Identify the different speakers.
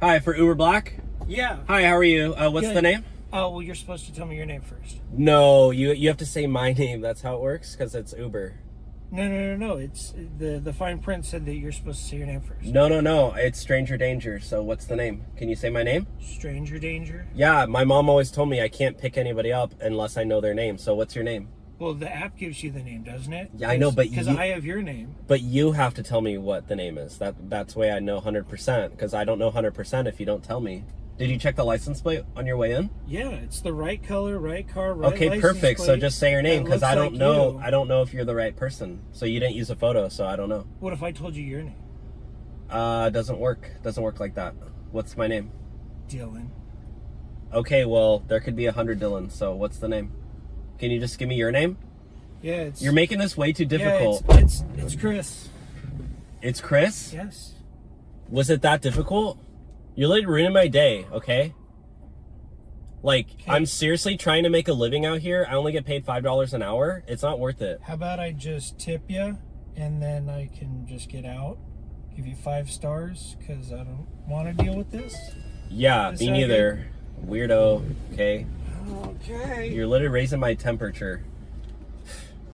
Speaker 1: Hi, for Uber Black?
Speaker 2: Yeah.
Speaker 1: Hi, how are you? What's
Speaker 2: Good.
Speaker 1: the name?
Speaker 2: Oh, well, you're supposed to tell me your name first.
Speaker 1: No, you have to say my name. That's how it works, because it's Uber.
Speaker 2: No. It's the fine print said that you're supposed to say your name first.
Speaker 1: No. It's Stranger Danger. So what's the name? Can you say my name?
Speaker 2: Stranger danger?
Speaker 1: Yeah, my mom always told me I can't pick anybody up unless I know their name. So what's your name?
Speaker 2: Well, the app gives you the name, doesn't it?
Speaker 1: Yeah, I know, but
Speaker 2: because
Speaker 1: you-
Speaker 2: I have your name.
Speaker 1: But you have to tell me what the name is. That's the way I know 100%, because I don't know 100% if you don't tell me. Did you check the license plate on your way in?
Speaker 2: Yeah, it's the right color, right car, right
Speaker 1: Okay,
Speaker 2: license
Speaker 1: perfect. So
Speaker 2: plate.
Speaker 1: just say your name,
Speaker 2: That
Speaker 1: because I
Speaker 2: looks
Speaker 1: don't
Speaker 2: like
Speaker 1: know.
Speaker 2: you.
Speaker 1: I don't know if you're the right person. So you didn't use a photo, so I don't know.
Speaker 2: What if I told you your name?
Speaker 1: Doesn't work. Doesn't work like that. What's my name?
Speaker 2: Dylan.
Speaker 1: Okay, well, there could be 100 Dylans, so what's the name? Can you just give me your name?
Speaker 2: Yeah, it's...
Speaker 1: You're making this way too difficult.
Speaker 2: Yeah, it's Chris.
Speaker 1: It's Chris?
Speaker 2: Yes.
Speaker 1: Was it that difficult? You're like ruining my day, okay? Like,
Speaker 2: Okay.
Speaker 1: I'm seriously trying to make a living out here. I only get paid $5 an hour. It's not worth it.
Speaker 2: How about I just tip you, and then I can just get out? Give you 5 stars, because I don't want to deal with this?
Speaker 1: Yeah,
Speaker 2: Is
Speaker 1: me
Speaker 2: that
Speaker 1: neither. Weirdo, okay?
Speaker 2: Okay.
Speaker 1: You're literally raising my temperature.